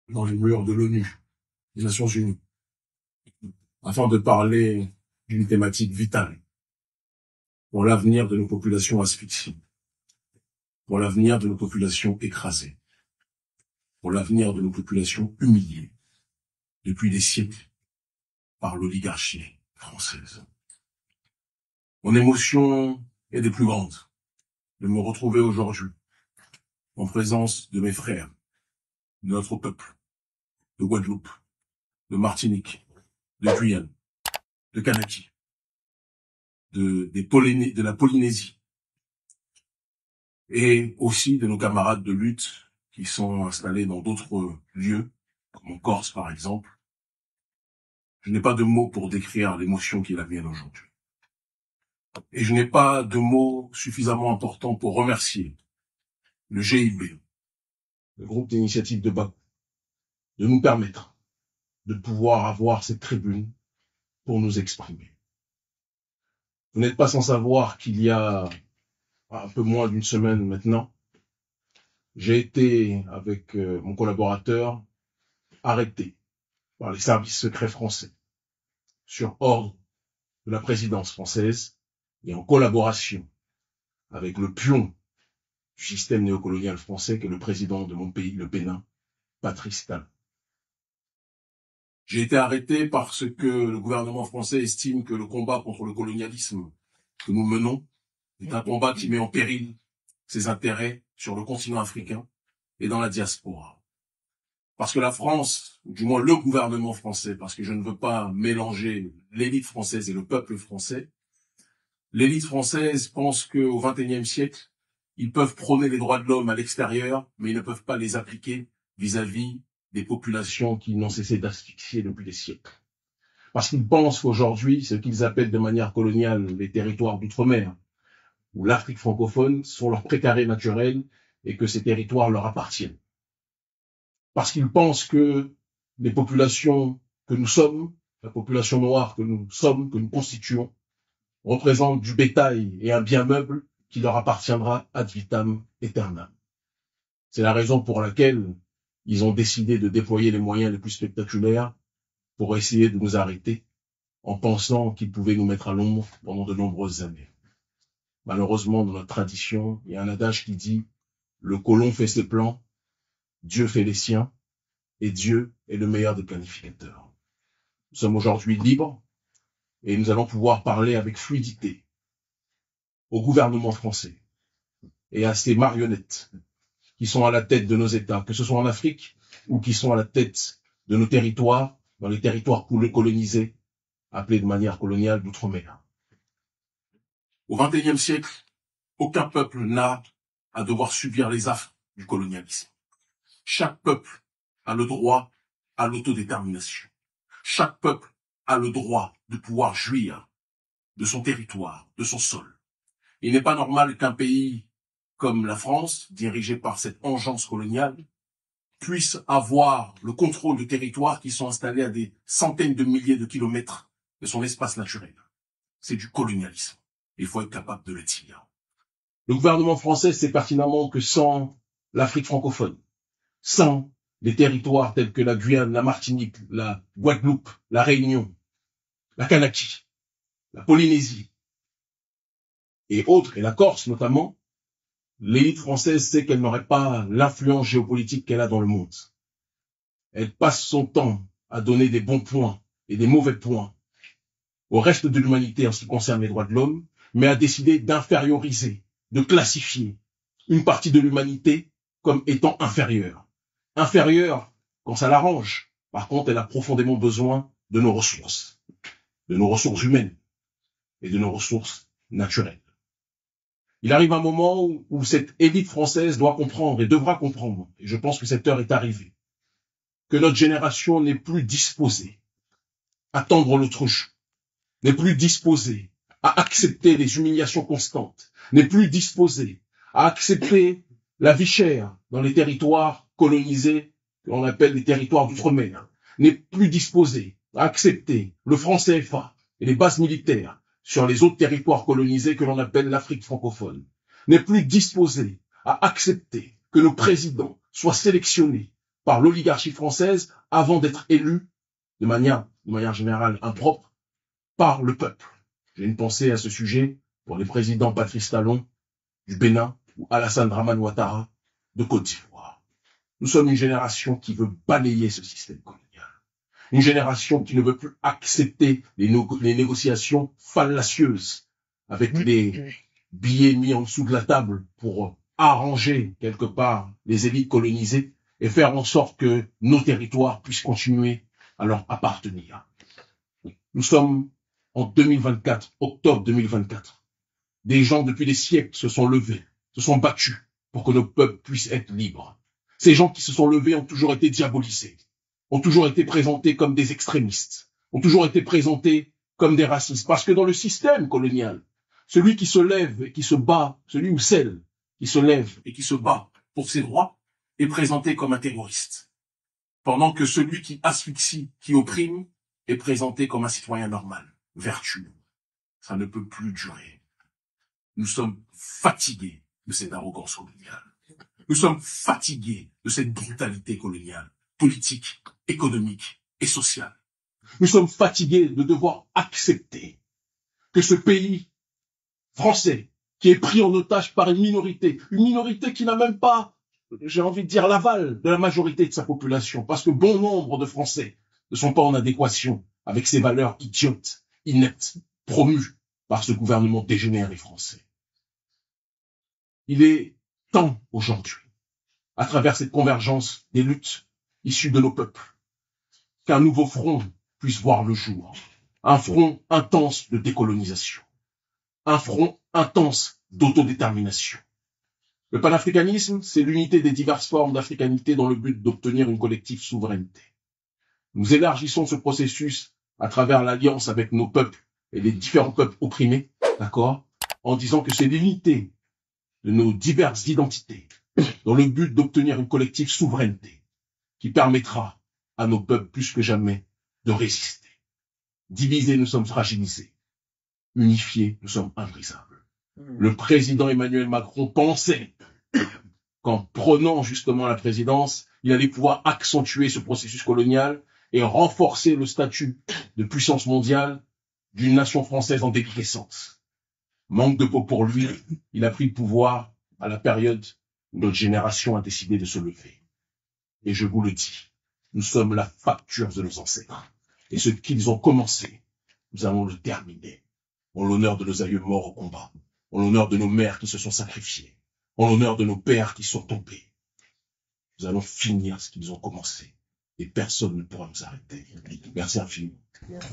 dans les murs de l'ONU, des Nations Unies, afin de parler d'une thématique vitale pour l'avenir de nos populations asphyxiées, pour l'avenir de nos populations écrasées, pour l'avenir de nos populations humiliées depuis des siècles par l'oligarchie française. Mon émotion est des plus grandes de me retrouver aujourd'hui en présence de mes frères, de notre peuple, de Guadeloupe, de Martinique, de Guyane, de Kanaki, de la Polynésie, et aussi de nos camarades de lutte qui sont installés dans d'autres lieux, comme en Corse par exemple. Je n'ai pas de mots pour décrire l'émotion qui est la mienne aujourd'hui. Et je n'ai pas de mots suffisamment importants pour remercier le GIB, le groupe d'initiative de Bakou, de nous permettre de pouvoir avoir cette tribune pour nous exprimer. Vous n'êtes pas sans savoir qu'il y a un peu moins d'une semaine maintenant, j'ai été, avec mon collaborateur, arrêté par les services secrets français sur ordre de la présidence française et en collaboration avec le pion du système néocolonial français, qui est le président de mon pays, le Bénin, Patrice Talon. J'ai été arrêté parce que le gouvernement français estime que le combat contre le colonialisme que nous menons est un combat qui met en péril ses intérêts sur le continent africain et dans la diaspora. Parce que la France, ou du moins le gouvernement français, parce que je ne veux pas mélanger l'élite française et le peuple français, l'élite française pense qu'au XXIe siècle, ils peuvent prôner les droits de l'homme à l'extérieur, mais ils ne peuvent pas les appliquer vis-à-vis des populations qui n'ont cessé d'asphyxier depuis des siècles. Parce qu'ils pensent qu'aujourd'hui, ce qu'ils appellent de manière coloniale les territoires d'outre-mer, ou l'Afrique francophone, sont leurs précarés naturels et que ces territoires leur appartiennent. Parce qu'ils pensent que les populations que nous sommes, la population noire que nous sommes, que nous constituons, représentent du bétail et un bien meuble qui leur appartiendra ad vitam aeternam. C'est la raison pour laquelle ils ont décidé de déployer les moyens les plus spectaculaires pour essayer de nous arrêter, en pensant qu'ils pouvaient nous mettre à l'ombre pendant de nombreuses années. Malheureusement, dans notre tradition, il y a un adage qui dit « Le colon fait ses plans, Dieu fait les siens, et Dieu est le meilleur des planificateurs. » Nous sommes aujourd'hui libres, et nous allons pouvoir parler avec fluidité au gouvernement français et à ces marionnettes qui sont à la tête de nos États, que ce soit en Afrique ou qui sont à la tête de nos territoires, dans les territoires colonisés, appelés de manière coloniale d'outre-mer. Au XXIe siècle, aucun peuple n'a à devoir subir les affres du colonialisme. Chaque peuple a le droit à l'autodétermination. Chaque peuple a le droit de pouvoir jouir de son territoire, de son sol. Il n'est pas normal qu'un pays comme la France, dirigé par cette engeance coloniale, puisse avoir le contrôle de territoires qui sont installés à des centaines de milliers de kilomètres de son espace naturel. C'est du colonialisme. Il faut être capable de le dire. Le gouvernement français sait pertinemment que sans l'Afrique francophone, sans des territoires tels que la Guyane, la Martinique, la Guadeloupe, la Réunion, la Kanaki, la Polynésie et autres, et la Corse notamment, l'élite française sait qu'elle n'aurait pas l'influence géopolitique qu'elle a dans le monde. Elle passe son temps à donner des bons points et des mauvais points au reste de l'humanité en ce qui concerne les droits de l'homme, mais a décidé d'inférioriser, de classifier une partie de l'humanité comme étant inférieure. Inférieure quand ça l'arrange. Par contre, elle a profondément besoin de nos ressources humaines et de nos ressources naturelles. Il arrive un moment où cette élite française doit comprendre et devra comprendre, et je pense que cette heure est arrivée, que notre génération n'est plus disposée à tendre l'autruche, n'est plus disposée à accepter les humiliations constantes, n'est plus disposée à accepter la vie chère dans les territoires colonisés, que l'on appelle les territoires d'outre-mer, n'est plus disposée à accepter le franc CFA et les bases militaires sur les autres territoires colonisés que l'on appelle l'Afrique francophone, n'est plus disposée à accepter que nos présidents soient sélectionnés par l'oligarchie française avant d'être élus de manière générale impropre par le peuple. J'ai une pensée à ce sujet pour les présidents Patrice Talon du Bénin ou Alassane Dramane Ouattara de Côte d'Ivoire. Nous sommes une génération qui veut balayer ce système colonial. Une génération qui ne veut plus accepter les négociations fallacieuses avec les billets mis en dessous de la table pour arranger quelque part les élites colonisées et faire en sorte que nos territoires puissent continuer à leur appartenir. Nous sommes en 2024, octobre 2024. Des gens depuis des siècles se sont levés, se sont battus pour que nos peuples puissent être libres. Ces gens qui se sont levés ont toujours été diabolisés, ont toujours été présentés comme des extrémistes, ont toujours été présentés comme des racistes. Parce que dans le système colonial, celui qui se lève et qui se bat, celui ou celle qui se lève et qui se bat pour ses droits, est présenté comme un terroriste. Pendant que celui qui asphyxie, qui opprime, est présenté comme un citoyen normal, vertueux. Ça ne peut plus durer. Nous sommes fatigués de cette arrogance coloniale. Nous sommes fatigués de cette brutalité coloniale, politique, économique et sociale. Nous sommes fatigués de devoir accepter que ce pays français, qui est pris en otage par une minorité qui n'a même pas, j'ai envie de dire, l'aval de la majorité de sa population, parce que bon nombre de Français ne sont pas en adéquation avec ces valeurs idiotes, ineptes, promues par ce gouvernement dégénéré français. Il est temps aujourd'hui, à travers cette convergence des luttes issues de nos peuples, qu'un nouveau front puisse voir le jour. Un front intense de décolonisation. Un front intense d'autodétermination. Le panafricanisme, c'est l'unité des diverses formes d'africanité dans le but d'obtenir une collective souveraineté. Nous élargissons ce processus à travers l'alliance avec nos peuples et les différents peuples opprimés, d'accord, en disant que c'est l'unité de nos diverses identités dans le but d'obtenir une collective souveraineté qui permettra à nos peuples plus que jamais de résister. Divisés, nous sommes fragilisés. Unifiés, nous sommes imbrisables. Le président Emmanuel Macron pensait qu'en prenant justement la présidence, il allait pouvoir accentuer ce processus colonial et renforcer le statut de puissance mondiale d'une nation française en déliquescence. Manque de peau pour lui, il a pris le pouvoir à la période où notre génération a décidé de se lever. Et je vous le dis, nous sommes la facture de nos ancêtres. Et ce qu'ils ont commencé, nous allons le terminer. En l'honneur de nos aïeux morts au combat, en l'honneur de nos mères qui se sont sacrifiées, en l'honneur de nos pères qui sont tombés. Nous allons finir ce qu'ils ont commencé. Et personne ne pourra nous arrêter. Merci infiniment. Merci.